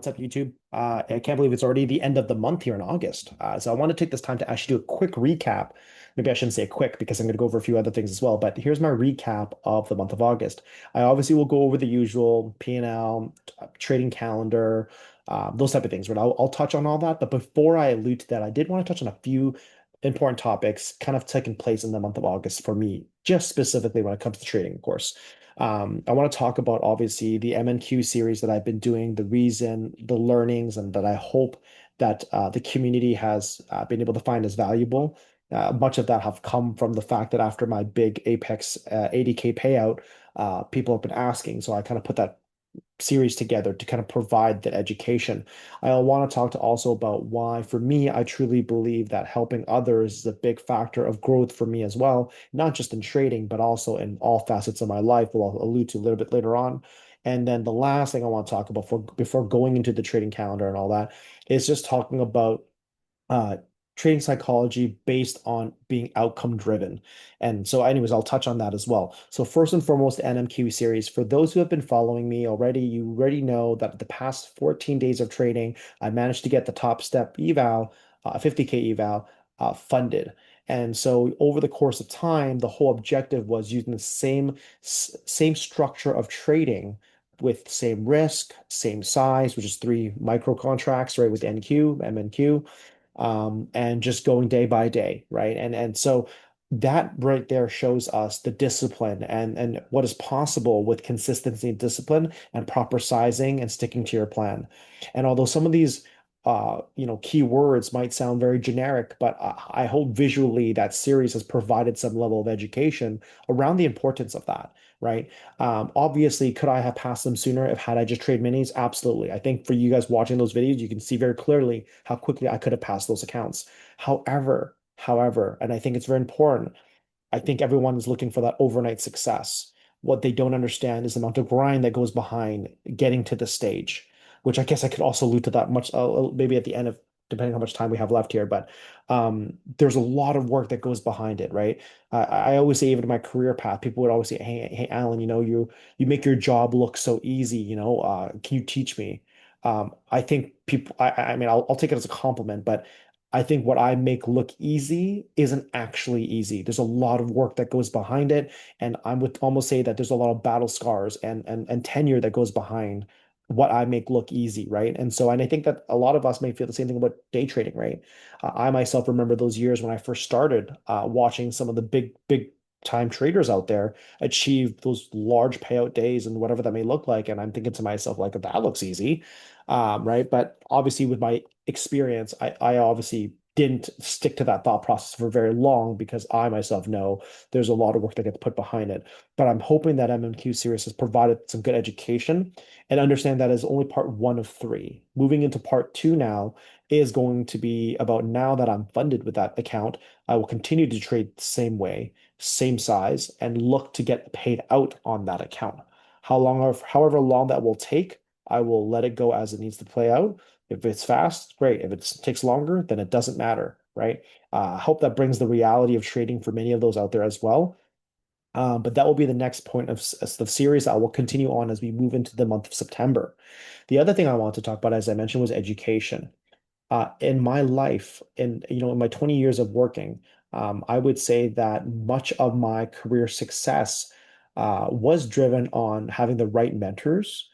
What's up, YouTube? I can't believe it's already the end of the month here in August. So I want to take this time to actually do a quick recap. Maybe I shouldn't say quick because I'm going to go over a few other things as well. But here's my recap of the month of August. I obviously will go over the usual PNL, trading calendar, those type of things. Right? I'll touch on all that. But before I allude to that, I did want to touch on a few important topics kind of taking place in the month of August for me, just specifically when it comes to trading, of course. I want to talk about obviously the MNQ series that I've been doing, the reason, the learnings, and that I hope that the community has been able to find as valuable. Much of that have come from the fact that after my big Apex 80K payout, people have been asking. So I kind of put that series together to kind of provide that education. I want to talk to also about why, for me, I truly believe that helping others is a big factor of growth for me as well, not just in trading, but also in all facets of my life, which I'll allude to a little bit later on. And then the last thing I want to talk about before going into the trading calendar and all that is just talking about uh, trading psychology based on being outcome driven. And so, anyways, I'll touch on that as well. So, first and foremost, the NMQ series. For those who have been following me already, you already know that the past 14 days of trading, I managed to get the top step eval, 50K eval, funded. And so, over the course of time, the whole objective was using the same structure of trading with same risk, same size, which is three micro contracts, right? With NQ, MNQ, and just going day by day, right? And so that right there shows us the discipline and what is possible with consistency and discipline and proper sizing and sticking to your plan. And although some of these key words might sound very generic, but I hope visually that series has provided some level of education around the importance of that, right? Obviously, could I have passed them sooner if had I just trade minis? Absolutely. I think for you guys watching those videos, you can see very clearly how quickly I could have passed those accounts. However, and I think it's very important, I think everyone is looking for that overnight success. What they don't understand is the amount of grind that goes behind getting to the stage, which I guess I could also allude to that much maybe at the end of depending how much time we have left here. But there's a lot of work that goes behind it, right? I always say, even in my career path, people would always say, "Hey, Alan, you make your job look so easy. Can you teach me?" I think people. I mean, I'll take it as a compliment, but I think what I make look easy isn't actually easy. There's a lot of work that goes behind it, and I would almost say that there's a lot of battle scars and tenure that goes behind what I make look easy, right? And I think that a lot of us may feel the same thing about day trading, right? I myself remember those years when I first started watching some of the big time traders out there achieve those large payout days and whatever that may look like, and I'm thinking to myself like, that looks easy, right? But obviously, with my experience, I obviously didn't stick to that thought process for very long because I myself know there's a lot of work that gets put behind it. But I'm hoping that MMQ series has provided some good education and understand that is only part one of three. Moving into part two now is going to be about, now that I'm funded with that account, I will continue to trade the same way, same size, and look to get paid out on that account. However long that will take, I will let it go as it needs to play out. If it's fast, great. If it takes longer, then it doesn't matter, right? I hope that brings the reality of trading for many of those out there as well. But that will be the next point of the series I will continue on as we move into the month of September. The other thing I want to talk about, as I mentioned, was education. In my life, in my 20 years of working, I would say that much of my career success was driven on having the right mentors,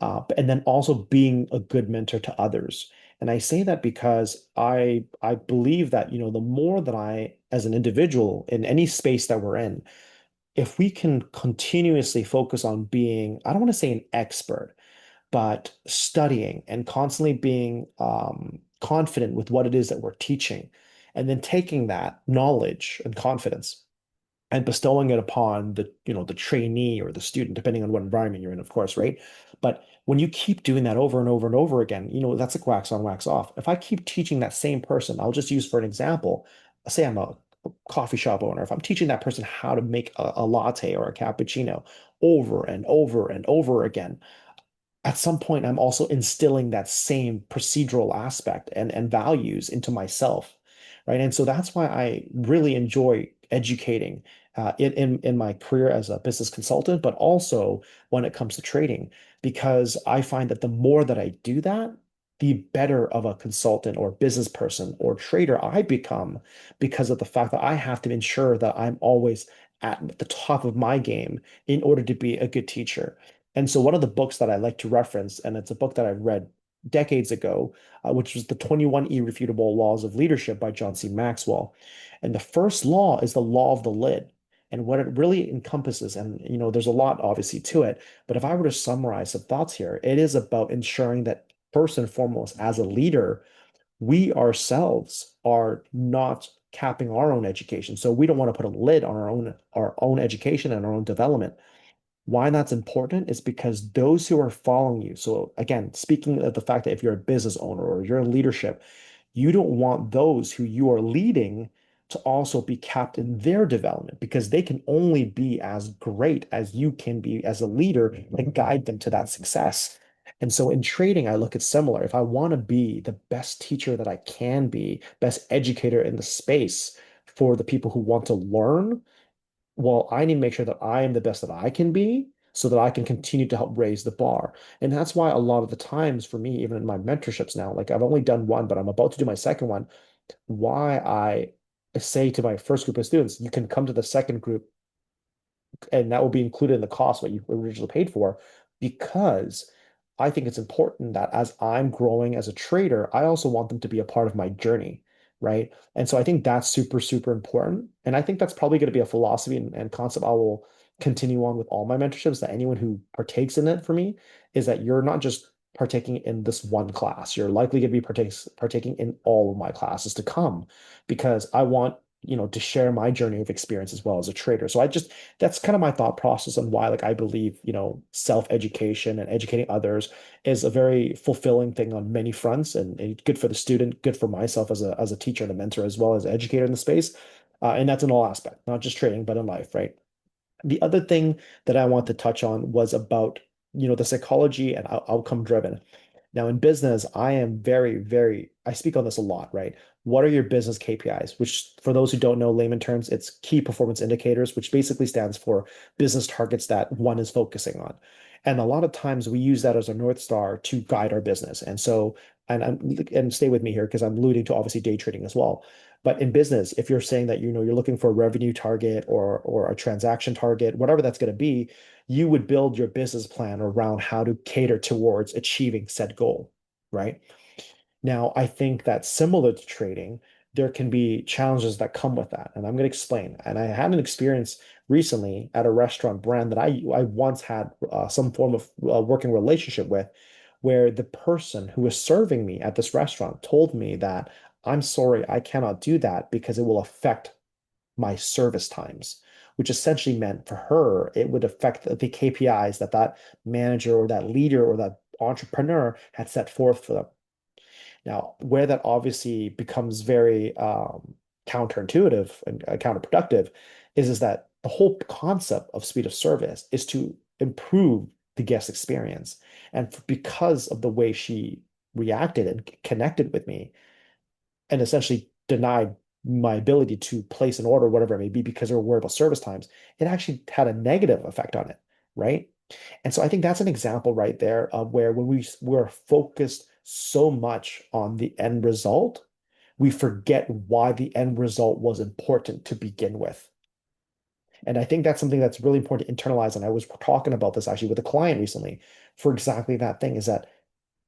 and then also being a good mentor to others. And I say that because I believe that, the more that I, as an individual in any space that we're in, if we can continuously focus on being, I don't want to say an expert, but studying and constantly being confident with what it is that we're teaching, and then taking that knowledge and confidence and bestowing it upon the trainee or the student, depending on what environment you're in, of course, right? But when you keep doing that over and over and over again, that's like wax on, wax off. If I keep teaching that same person, I'll just use for an example, say I'm a coffee shop owner. If I'm teaching that person how to make a latte or a cappuccino over and over and over again, at some point I'm also instilling that same procedural aspect and values into myself, right? And so that's why I really enjoy educating in my career as a business consultant, but also when it comes to trading, because I find that the more that I do that, the better of a consultant or business person or trader I become because of the fact that I have to ensure that I'm always at the top of my game in order to be a good teacher. And so one of the books that I like to reference, and it's a book that I read decades ago, which was the 21 Irrefutable Laws of Leadership by John C. Maxwell. And the first law is the law of the lid. And what it really encompasses, and there's a lot obviously to it, but if I were to summarize some thoughts here, it is about ensuring that first and foremost, as a leader, we ourselves are not capping our own education. So we don't want to put a lid on our own education and our own development. Why that's important is because those who are following you, so again, speaking of the fact that if you're a business owner or you're in leadership, you don't want those who you are leading to also be capped in their development because they can only be as great as you can be as a leader and guide them to that success. And so in trading, I look at similar. If I want to be the best teacher that I can be, best educator in the space for the people who want to learn, well, I need to make sure that I am the best that I can be so that I can continue to help raise the bar. And that's why a lot of the times for me, even in my mentorships now, like I've only done one, but I'm about to do my second one, why I say to my first group of students, you can come to the second group and that will be included in the cost what you originally paid for, because I think it's important that as I'm growing as a trader, I also want them to be a part of my journey, right? And so I think that's super, super important. And I think that's probably going to be a philosophy and concept I will continue on with all my mentorships, that anyone who partakes in it for me is that you're not just partaking in this one class. You're likely going to be partaking in all of my classes to come because I want, to share my journey of experience as well as a trader. So that's kind of my thought process on why like I believe self-education and educating others is a very fulfilling thing on many fronts, and good for the student, good for myself as a teacher and a mentor as well as an educator in the space, and that's in all aspect, not just trading but in life, right? The other thing that I want to touch on was about the psychology and outcome driven. Now, in business, I am very, very, I speak on this a lot, right? What are your business KPIs? Which, for those who don't know layman terms, it's key performance indicators, which basically stands for business targets that one is focusing on. And a lot of times we use that as a North Star to guide our business. And so, and stay with me here because I'm alluding to obviously day trading as well. But in business, if you're saying that you're looking for a revenue target or a transaction target, whatever that's going to be, you would build your business plan around how to cater towards achieving said goal, right? Now, I think that similar to trading, there can be challenges that come with that. And I'm going to explain. And I had an experience recently at a restaurant brand that I once had some form of working relationship with, where the person who was serving me at this restaurant told me that I'm sorry, I cannot do that because it will affect my service times, which essentially meant for her, it would affect the KPIs that that manager or that leader or that entrepreneur had set forth for them. Now, where that obviously becomes very counterintuitive and counterproductive is that the whole concept of speed of service is to improve the guest experience. And because of the way she reacted and connected with me, and essentially denied my ability to place an order, whatever it may be, because they were worried about service times, it actually had a negative effect on it, right? And so I think that's an example right there of where when we're focused so much on the end result, we forget why the end result was important to begin with. And I think that's something that's really important to internalize. And I was talking about this actually with a client recently for exactly that thing is that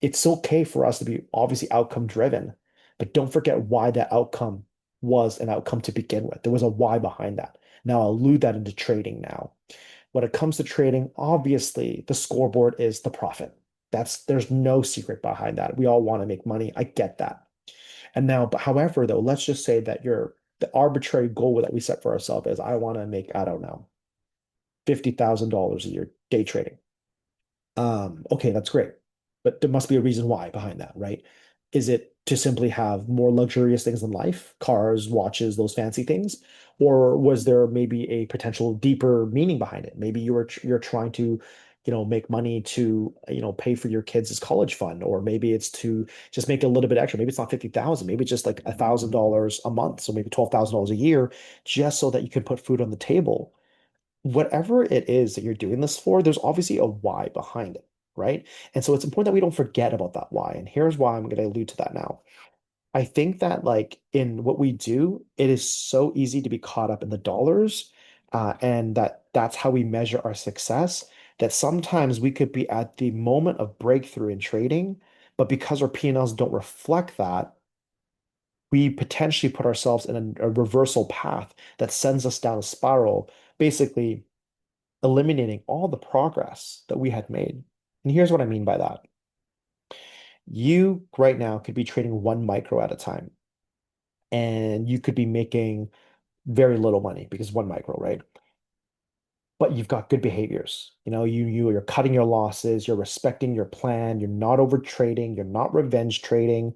it's okay for us to be obviously outcome driven, but don't forget why that outcome was an outcome to begin with. There was a why behind that. Now I'll allude that into trading now. When it comes to trading, obviously the scoreboard is the profit. There's no secret behind that. We all want to make money. I get that. And now, but however, though, let's just say that the arbitrary goal that we set for ourselves is I want to make, I don't know, $50,000 a year day trading. Okay, that's great. But there must be a reason why behind that, right? Is it to simply have more luxurious things in life, cars, watches, those fancy things? Or was there maybe a potential deeper meaning behind it? Maybe you're trying to make money to, pay for your kids' college fund, or maybe it's to just make a little bit extra. Maybe it's not 50,000, maybe it's just like $1,000 a month. So maybe $12,000 a year, just so that you can put food on the table. Whatever it is that you're doing this for, there's obviously a why behind it, right? And so it's important that we don't forget about that why. And here's why I'm going to allude to that now. I think that like in what we do, it is so easy to be caught up in the dollars, and that's how we measure our success. That sometimes we could be at the moment of breakthrough in trading, but because our P&Ls don't reflect that, we potentially put ourselves in a reversal path that sends us down a spiral, basically eliminating all the progress that we had made. And here's what I mean by that. You right now could be trading one micro at a time, and you could be making very little money because one micro, right? But you've got good behaviors. You're cutting your losses, you're respecting your plan, you're not over trading, you're not revenge trading.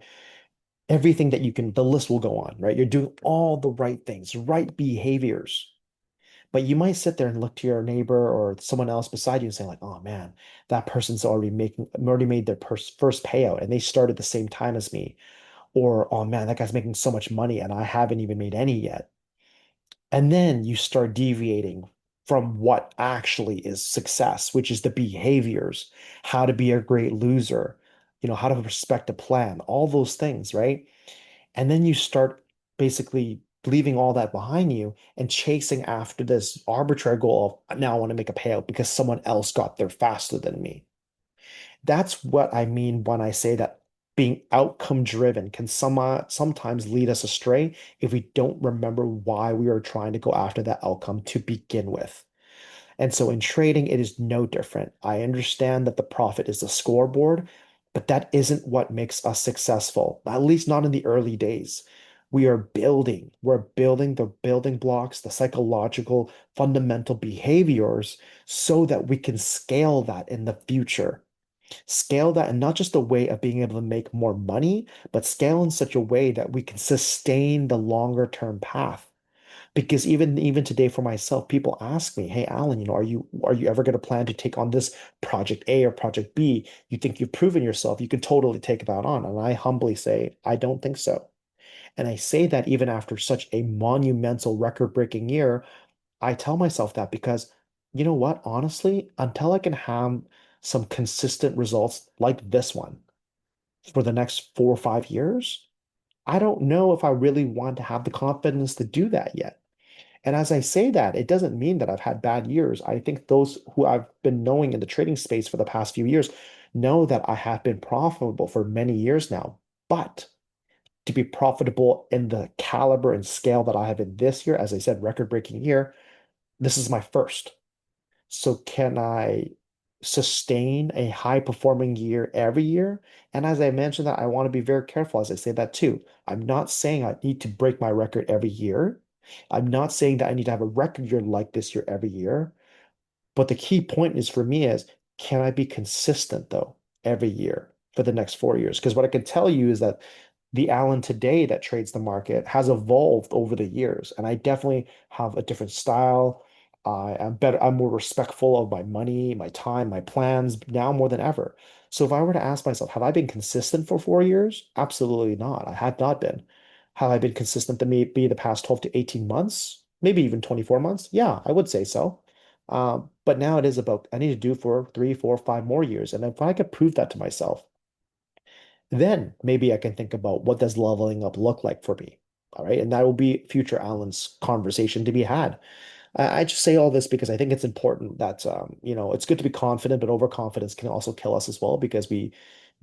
Everything that you can, the list will go on, right? You're doing all the right things, right behaviors. But you might sit there and look to your neighbor or someone else beside you and say, like, oh man, that person's already made their first payout and they started the same time as me. Or, oh man, that guy's making so much money and I haven't even made any yet. And then you start deviating from what actually is success, which is the behaviors, how to be a great loser, how to respect a plan, all those things, right? And then you start basically leaving all that behind you and chasing after this arbitrary goal of now I want to make a payout because someone else got there faster than me. That's what I mean when I say that being outcome driven can sometimes lead us astray if we don't remember why we are trying to go after that outcome to begin with. And so in trading, it is no different. I understand that the profit is the scoreboard, but that isn't what makes us successful, at least not in the early days. We're building the building blocks, the psychological fundamental behaviors so that we can scale that in the future. Scale that in not just a way of being able to make more money, but scale in such a way that we can sustain the longer term path. Because even today for myself, people ask me, "Hey, Alan, are you ever going to plan to take on this project A or project B? You think you've proven yourself, you can totally take that on." And I humbly say, I don't think so. And I say that even after such a monumental record-breaking year, I tell myself that because you know what? Honestly, until I can have some consistent results like this one for the next 4 or 5 years, I don't know if I really want to have the confidence to do that yet. And as I say that, it doesn't mean that I've had bad years. I think those who I've been knowing in the trading space for the past few years know that I have been profitable for many years now. But to be profitable in the caliber and scale that I have in this year, as I said, record-breaking year, this is my first. So can I sustain a high performing year every year? And as I mentioned that, I want to be very careful as I say that too. I'm not saying I need to break my record every year. I'm not saying that I need to have a record year like this year every year. But the key point is for me is, can I be consistent though every year for the next 4 years? Because what I can tell you is that the Alan today that trades the market has evolved over the years, and I definitely have a different style. I'm better, I'm more respectful of my money, my time, my plans now more than ever. So if I were to ask myself, have I been consistent for 4 years? Absolutely not. I had not been. Have I been consistent to maybe the past 12 to 18 months? Maybe even 24 months? Yeah, I would say so. But now it is about I need to do for 3, 4, 5 more years. And if I could prove that to myself, then maybe I can think about what does leveling up look like for me. All right. And that will be future Alan's conversation to be had. I just say all this because I think it's important that it's good to be confident, but overconfidence can also kill us as well because we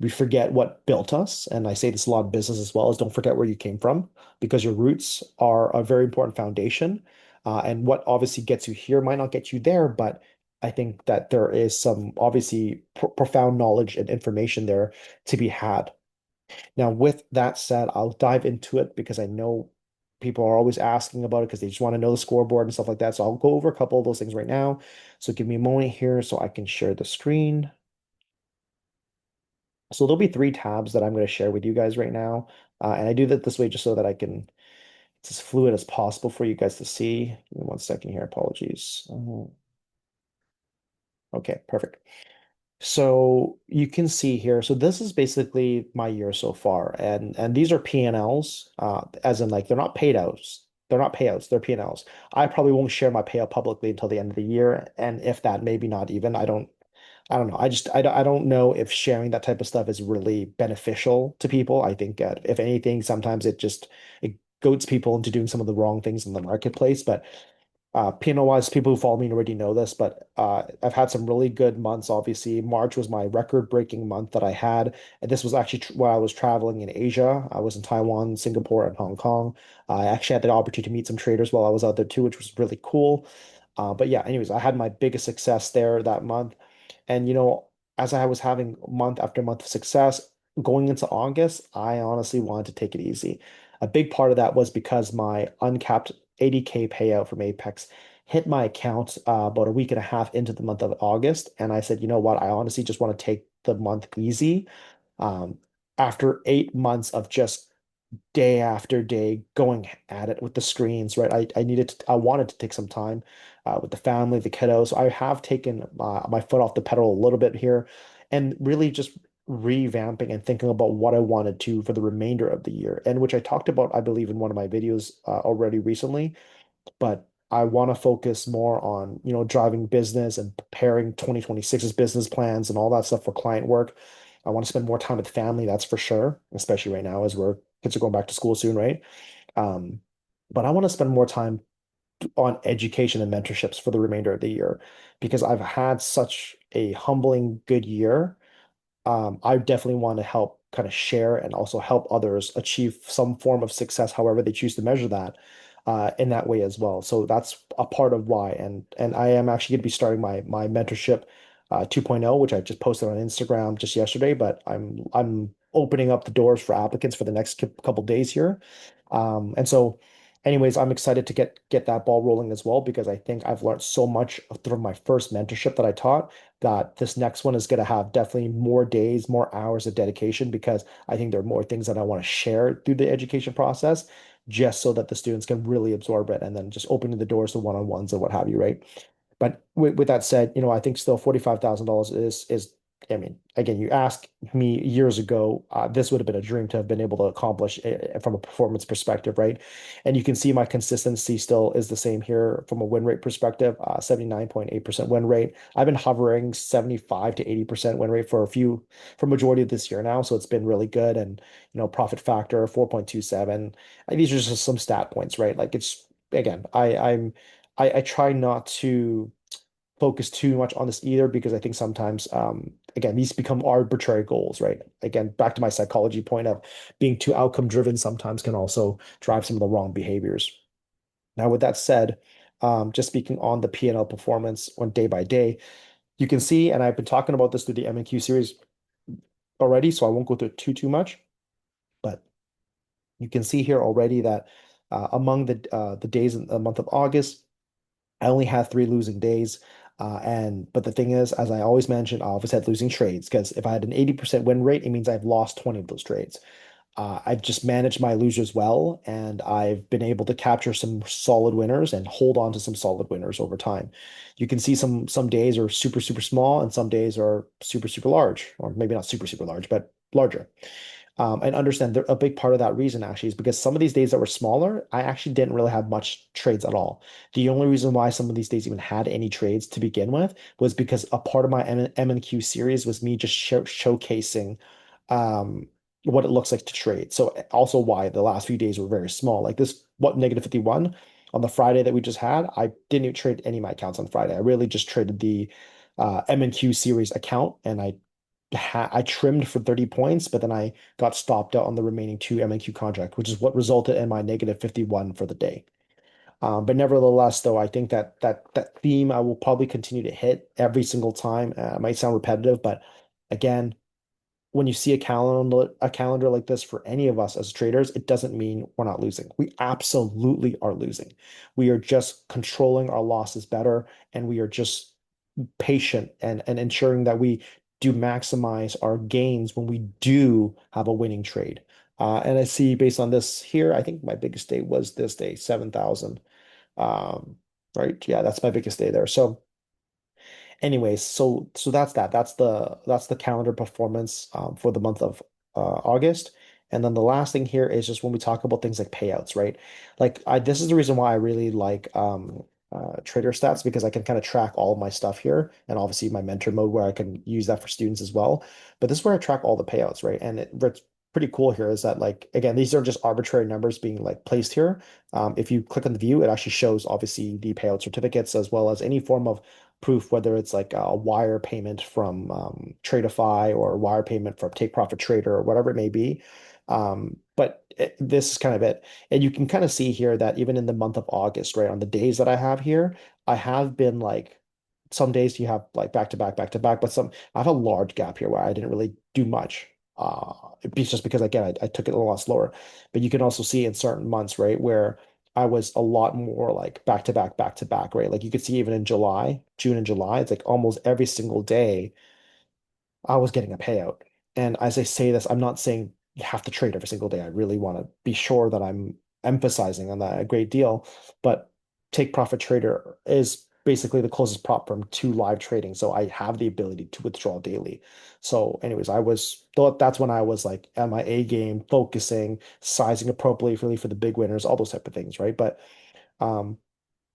forget what built us. And I say this a lot in business as well, is don't forget where you came from because your roots are a very important foundation. And what obviously gets you here might not get you there, but I think that there is some obviously profound knowledge and information there to be had. Now, with that said, I'll dive into it because I know people are always asking about it because they just want to know the scoreboard and stuff like that. So I'll go over a couple of those things right now. So give me a moment here so I can share the screen. So there'll be three tabs that I'm going to share with you guys right now. And I do that this way just so that I can, it's as fluid as possible for you guys to see. Give me 1 second here. Apologies. Okay, perfect. So you can see here. So this is basically my year so far, and these are P&Ls, as in like they're not paid outs. They're not payouts. They're P&Ls. I probably won't share my payout publicly until the end of the year, and if that, maybe not even. I don't know. I don't know if sharing that type of stuff is really beneficial to people. I think if anything, sometimes it goads people into doing some of the wrong things in the marketplace. But P&L wise, people who follow me already know this, but I've had some really good months. Obviously, March was my record-breaking month that I had, and this was actually tr while I was traveling in Asia. I was in Taiwan, Singapore, and Hong Kong. I actually had the opportunity to meet some traders while I was out there too, which was really cool. But yeah, anyways, I had my biggest success there that month. And as I was having month after month of success, going into August, I honestly wanted to take it easy. A big part of that was because my uncapped 80K payout from Apex hit my account about a week and a half into the month of August. And I said, you know what? I honestly just want to take the month easy. Um, After 8 months of just day after day going at it with the screens, right? I wanted to take some time with the family, the kiddos. I have taken my foot off the pedal a little bit here and really just revamping and thinking about what I wanted to for the remainder of the year, and which I talked about, I believe, in one of my videos already recently. But I want to focus more on, driving business and preparing 2026's business plans and all that stuff for client work. I want to spend more time with family, that's for sure, especially right now as kids are going back to school soon, right? Um, but I want to spend more time on education and mentorships for the remainder of the year because I've had such a humbling good year. I definitely want to help kind of share and also help others achieve some form of success, however they choose to measure that, in that way as well. So that's a part of why. And I am actually going to be starting my mentorship 2.0, which I just posted on Instagram just yesterday, but I'm opening up the doors for applicants for the next couple days here. And so anyways, I'm excited to get that ball rolling as well because I think I've learned so much through my first mentorship that I taught that this next one is going to have definitely more days, more hours of dedication because I think there are more things that I want to share through the education process just so that the students can really absorb it and then just opening the doors to one-on-ones and what have you, right? But with that said, I think still $45,000 is I mean, again, you ask me years ago, this would have been a dream to have been able to accomplish from a performance perspective, right? And you can see my consistency still is the same here from a win rate perspective, 79.8% win rate. I've been hovering 75 to 80% win rate for majority of this year now. So it's been really good. And, profit factor 4.27. These are just some stat points, right? Like it's, again, I try not to focus too much on this either because I think sometimes again these become arbitrary goals, right? Again, back to my psychology point of being too outcome driven sometimes can also drive some of the wrong behaviors. Now, with that said, just speaking on the P&L performance on day by day, you can see, and I've been talking about this through the M&Q series already, so I won't go through it too much, but you can see here already that among the days in the month of August, I only had 3 losing days. But the thing is, as I always mention, I always had losing trades because if I had an 80% win rate, it means I've lost 20 of those trades. I've just managed my losers well, and I've been able to capture some solid winners and hold on to some solid winners over time. You can see some days are super, super small, and some days are super, super large, or maybe not super, super large, but larger. And understand that a big part of that reason actually is because some of these days that were smaller, I actually didn't really have much trades at all. The only reason why some of these days even had any trades to begin with was because a part of my M&Q series was me just showcasing um, what it looks like to trade. So also why the last few days were very small. Like this, what -51 on the Friday that we just had, I didn't even trade any of my accounts on Friday. I really just traded the M&Q series account and I trimmed for 30 points, but then I got stopped out on the remaining two MNQ contract, which is what resulted in my -51 for the day. But nevertheless, though, I think that theme I will probably continue to hit every single time. It might sound repetitive, but again, when you see a calendar like this for any of us as traders, it doesn't mean we're not losing. We absolutely are losing. We are just controlling our losses better, and we are just patient and ensuring that we do maximize our gains when we do have a winning trade. And I see based on this here, I think my biggest day was this day, 7,000. Um, right? Yeah, that's my biggest day there. So Anyways, so that's that. That's the calendar performance for the month of August. And then the last thing here is just when we talk about things like payouts, right? Like I this is the reason why I really like trader stats because I can kind of track all of my stuff here and obviously my mentor mode where I can use that for students as well. But this is where I track all the payouts, right? And what's pretty cool here is that like again, these are just arbitrary numbers being like placed here. If you click on the view, it actually shows obviously the payout certificates as well as any form of proof, whether it's like a wire payment from Tradeify or a wire payment from Take Profit Trader or whatever it may be. This is kind of it. And you can kind of see here that even in the month of August, right, on the days that I have here, I have been like some days you have like back to back, but some I have a large gap here where I didn't really do much. It's just because again I took it a lot slower. But you can also see in certain months, right, where I was a lot more like back to back, right? Like you could see even in July, June and July, it's like almost every single day I was getting a payout. And as I say this, I'm not saying you have to trade every single day. I really want to be sure that I'm emphasizing on that a great deal. But Take Profit Trader is basically the closest prop firm to live trading. So I have the ability to withdraw daily. So, anyways, that's when I was like at my A game, focusing, sizing appropriately for the big winners, all those type of things, right? But um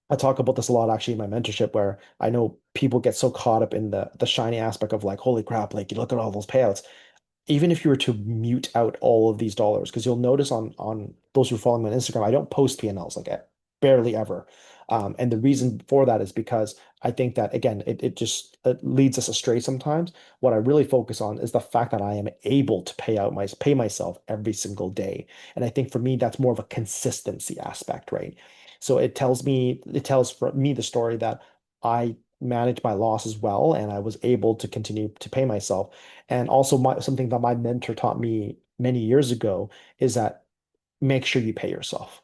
I talk about this a lot actually in my mentorship where I know people get so caught up in the shiny aspect of like, holy crap, like you look at all those payouts even if you were to mute out all of these dollars, because you'll notice on those who follow me on Instagram, I don't post PNLs like barely ever. And the reason for that is because I think that again, it leads us astray sometimes. What I really focus on is the fact that I am able to pay myself every single day. And I think for me, that's more of a consistency aspect, right? So it tells for me the story that I managed my losses well and I was able to continue to pay myself. And also something that my mentor taught me many years ago is that make sure you pay yourself.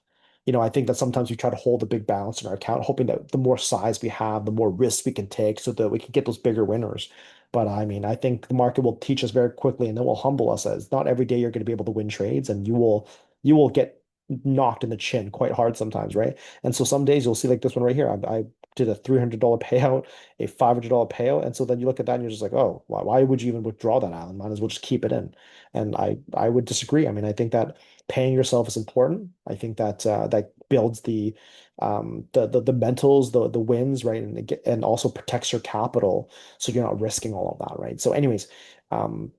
I think that sometimes we try to hold a big balance in our account, hoping that the more size we have, the more risks we can take so that we can get those bigger winners. But I mean, I think the market will teach us very quickly and then will humble us as not every day you're going to be able to win trades and you will get knocked in the chin quite hard sometimes, right? And so some days you'll see like this one right here. I did a $300 payout, a $500 payout. And so then you look at that and you're just like, oh, why would you even withdraw that, Alan? Might as well just keep it in. And I would disagree. I mean, I think that paying yourself is important. I think that that builds the mentals, the wins, right, and also protects your capital, so you're not risking all of that, right? So, anyways, um,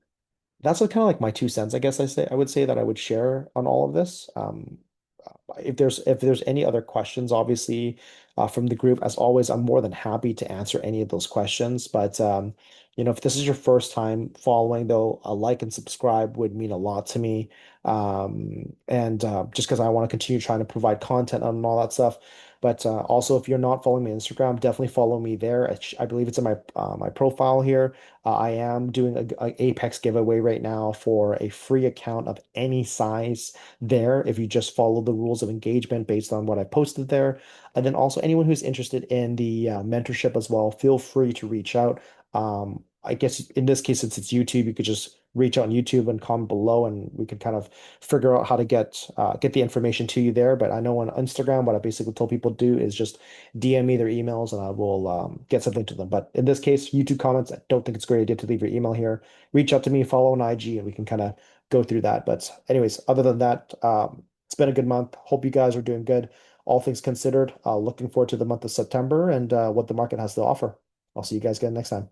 that's kind of like my 2 cents, I guess I would say that I would share on all of this. If there's any other questions, obviously, from the group, as always, I'm more than happy to answer any of those questions. But if this is your first time following, though, a like and subscribe would mean a lot to me. And just because I want to continue trying to provide content on all that stuff. But also, if you're not following me on Instagram, definitely follow me there. I believe it's in my profile here. I am doing a Apex giveaway right now for a free account of any size there if you just follow the rules of engagement based on what I posted there. And then also anyone who's interested in the mentorship as well, feel free to reach out. I guess in this case, since it's YouTube, you could just reach out on YouTube and comment below, and we could kind of figure out how to get the information to you there. But I know on Instagram, what I basically told people to do is just DM me their emails, and I will get something to them. But in this case, YouTube comments, I don't think it's a great idea to leave your email here. Reach out to me, follow on IG, and we can kind of go through that. But anyways, other than that, it's been a good month. Hope you guys are doing good. All things considered, looking forward to the month of September and what the market has to offer. I'll see you guys again next time.